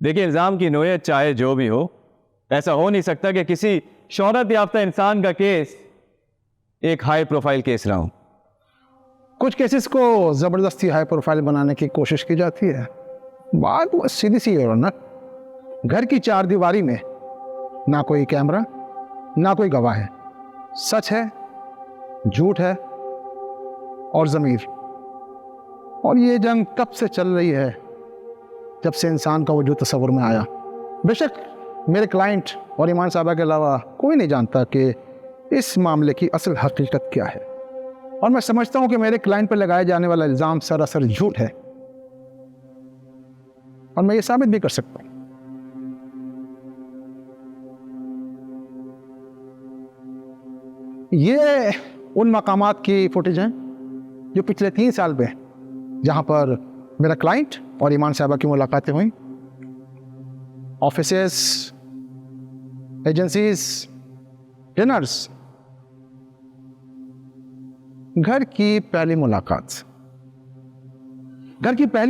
देखिए, इल्ज़ाम की नोयत चाहे जो भी हो, ऐसा हो नहीं सकता कि किसी शोहरत याफ्ता इंसान का केस एक हाई प्रोफाइल केस ना हो। कुछ केसेस को ज़बरदस्ती हाई प्रोफाइल बनाने की कोशिश की जाती है। बात वो सीधी सी है ना, घर की चार दीवारी में ना कोई कैमरा ना कोई गवाह है, सच है, झूठ है और ज़मीर। और ये जंग कब से चल रही है, जब से इंसान का वजूद तस्वुर में आया। बेशक मेरे क्लाइंट और ईमान साहबा के अलावा कोई नहीं जानता कि इस मामले की असल हकीकत क्या है, और मैं समझता हूं कि मेरे क्लाइंट पर लगाया जाने वाला इल्ज़ाम सरासर झूठ है, और मैं ये साबित भी कर सकता हूं। ये उन मकामात की फुटेज हैं जो पिछले 3 साल में जहां पर मेरा क्लाइंट और ईमान साहबा की मुलाकातें हुई। ऑफिसेस, एजेंसीज, डिनर्स, घर की पहली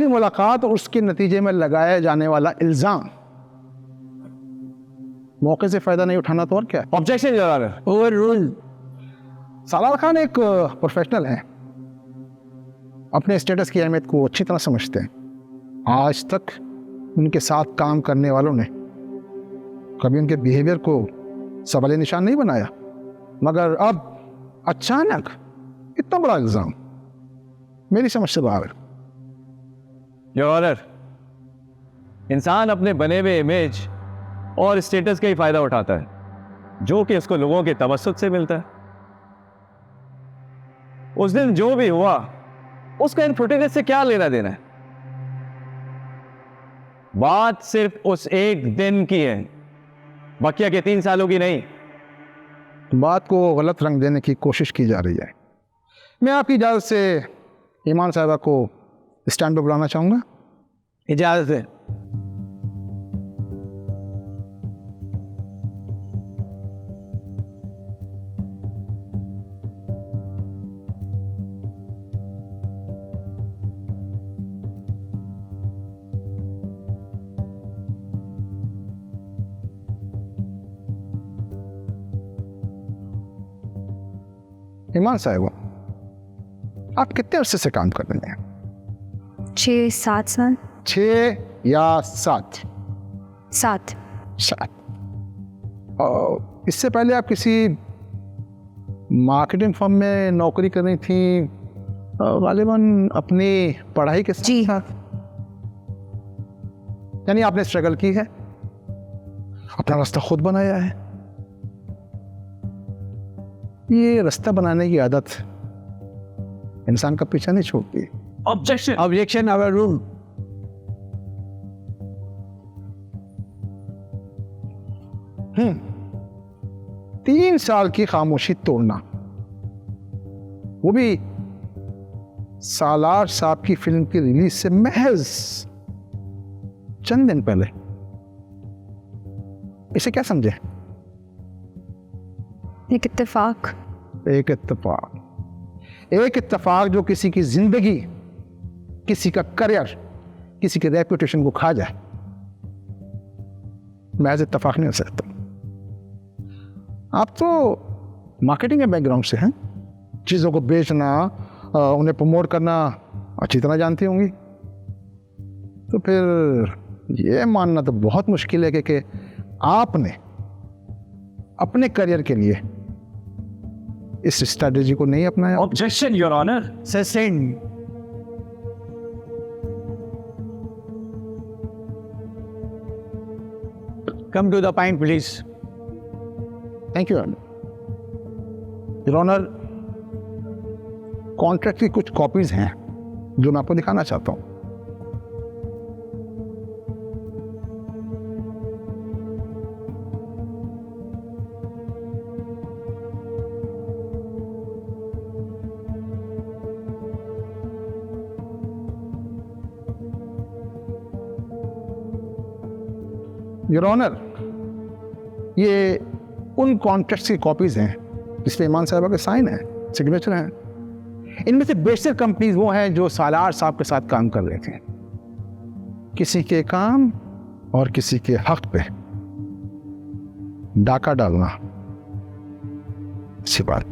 मुलाकात और उसके नतीजे में लगाया जाने वाला इल्ज़ाम। मौके से फायदा नहीं उठाना तो और क्या। Objection your honour. Overrule. Salal Khan एक प्रोफेशनल हैं, अपने स्टेटस की अहमियत को अच्छी तरह समझते हैं। आज तक उनके साथ काम करने वालों ने कभी उनके बिहेवियर को सवाल निशान नहीं बनाया, मगर अब अचानक इतना बड़ा इल्ज़ाम मेरी समझ से बाहर है। योर ऑनर, इंसान अपने बने हुए इमेज और स्टेटस का ही फायदा उठाता है, जो कि उसको लोगों के तवस्सुत से मिलता है। उस दिन जो भी हुआ उसका इन फुटेज से क्या लेना देना है? बात सिर्फ उस एक दिन की है, बकिया के 3 सालों की नहीं। बात को गलत रंग देने की कोशिश की जा रही है। मैं आपकी इजाज़त से ईमान साहबा को स्टैंड पर बुलाना चाहूँगा। इजाज़त है। ईमान साहबा, आप कितने अरसे से काम कर रहे हैं? 6-7 साल। 6 या 7? 7। और इससे पहले आप किसी मार्केटिंग फर्म में नौकरी कर रही थी, गालिबन अपनी पढ़ाई के जी। साथ। यानी आपने स्ट्रगल की है, अपना रास्ता खुद बनाया है। ये रास्ता बनाने की आदत इंसान का पीछा नहीं छोड़ती। Objection over rule. 3 साल की खामोशी तोड़ना, वो भी सालार साहब की फिल्म की रिलीज से महज चंद दिन पहले। इसे क्या समझे? एक इत्तेफाक। एक इत्तेफाक जो किसी की जिंदगी, किसी का करियर, किसी की रेपुटेशन को खा जाए, महज इत्तेफाक नहीं हो सकता। आप तो मार्केटिंग के बैकग्राउंड से हैं, चीज़ों को बेचना, उन्हें प्रमोट करना अच्छी तरह जानती होंगी। तो फिर ये मानना तो बहुत मुश्किल है कि आपने अपने करियर के लिए इस स्ट्रैटेजी को नहीं अपनाया। Objection your honour. Sustain. Come to the point please. Thank you your honour. Contract की कुछ कॉपीज हैं जो मैं आपको दिखाना चाहता हूं। योर ऑनर, ये उन कॉन्ट्रैक्ट्स की कॉपीज हैं जिसपे ईमान साहबा के साइन है, सिग्नेचर हैं। इनमें से बेशतर कंपनीज वो हैं जो सालार साहब के साथ काम कर रहे थे। किसी के काम और किसी के हक पे डाका डालना अच्छी बात।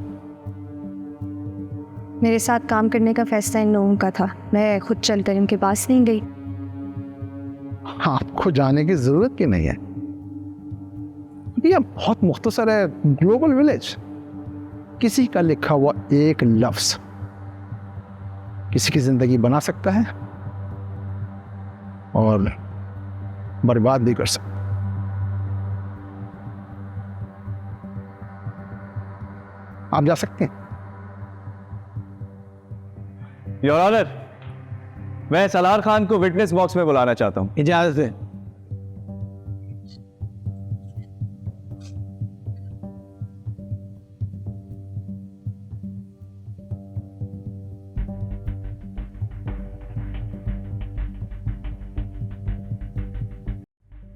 मेरे साथ काम करने का फैसला इन लोगों का था, मैं खुद चलकर इनके पास नहीं गई। आपको जाने की जरूरत की नहीं है, यह बहुत मुख्तसर है। ग्लोबल विलेज, किसी का लिखा हुआ एक लफ्ज किसी की जिंदगी बना सकता है और बर्बाद भी कर सकता है। आप जा सकते हैं। योर ऑनर, मैं सलार खान को विटनेस बॉक्स में बुलाना चाहता हूं। इजाजत है।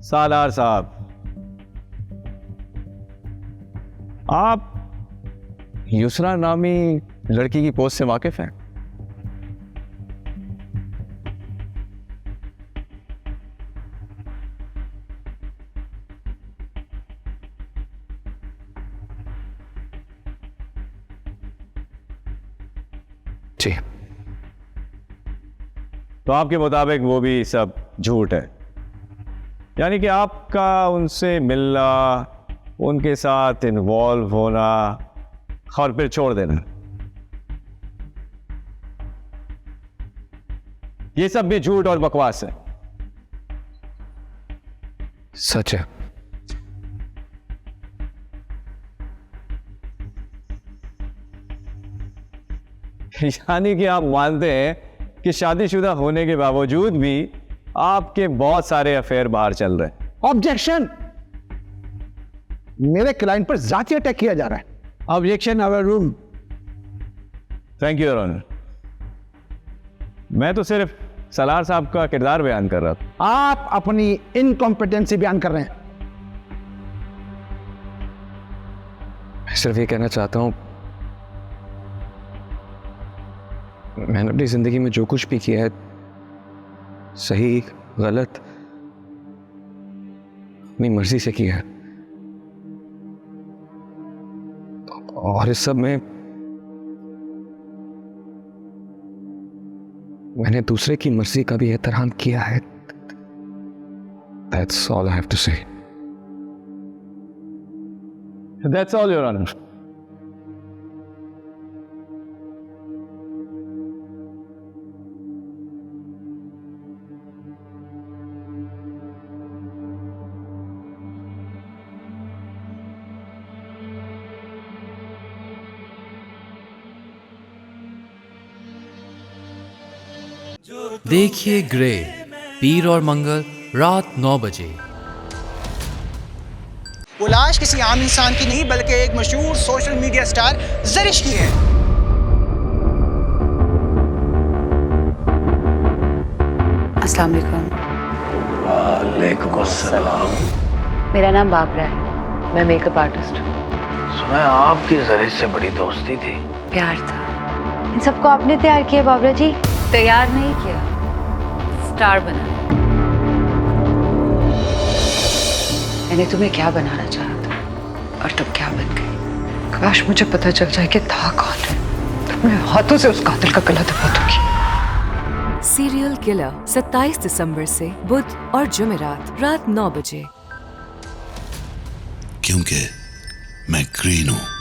सालार साहब, आप युसरा नामी लड़की की पोस्ट से वाकिफ हैं? जी। तो आपके मुताबिक वो भी सब झूठ है, यानी कि आपका उनसे मिलना, उनके साथ इन्वॉल्व होना और फिर छोड़ देना, ये सब भी झूठ और बकवास है। सच है। यानी कि आप मानते हैं कि शादीशुदा होने के बावजूद भी आपके बहुत सारे अफेयर बाहर चल रहे हैं। ऑब्जेक्शन! मेरे क्लाइंट पर जाती अटैक किया जा रहा है। Objection, overrule. Thank you your honour. मैं तो सिर्फ सलार साहब का किरदार बयान कर रहा था। आप अपनी इनकॉम्पिटेंसी बयान कर रहे हैं। मैं सिर्फ ये कहना चाहता हूं, मैंने अपनी जिंदगी में जो कुछ भी किया है, सही गलत, अपनी मर्जी से किया है। और इस सब में मैंने दूसरे की मर्जी का भी एहतराम किया है। That's all I have to say. That's all, Your Honor. देखिए ग्रे, पीर और मंगल रात 9 बजे। वो लाश किसी आम इंसान की नहीं बल्कि एक मशहूर सोशल मीडिया स्टार ज़रिश की है। अस्सलाम वालेकुम। वालेकुम अस्सलाम। मेरा नाम बाबरा है, मैं मेकअप आर्टिस्ट हूँ। सुना है आपकी ज़रिश से बड़ी दोस्ती थी। प्यार था। इन सबको आपने तैयार किया बाबरा जी? तैयार नहीं किया, स्टार बना। मैंने तुम्हें क्या बनाना चाहा था और तुम क्या बन गई। काश मुझे पता चल जाए कि था कौन है, तो मैं हाथों से उस कातिल का गला दबा दूंगी। सीरियल किलर 27 दिसंबर से बुध और जुमेरात रात 9 बजे। क्योंकि मैं ग्रीन हूं।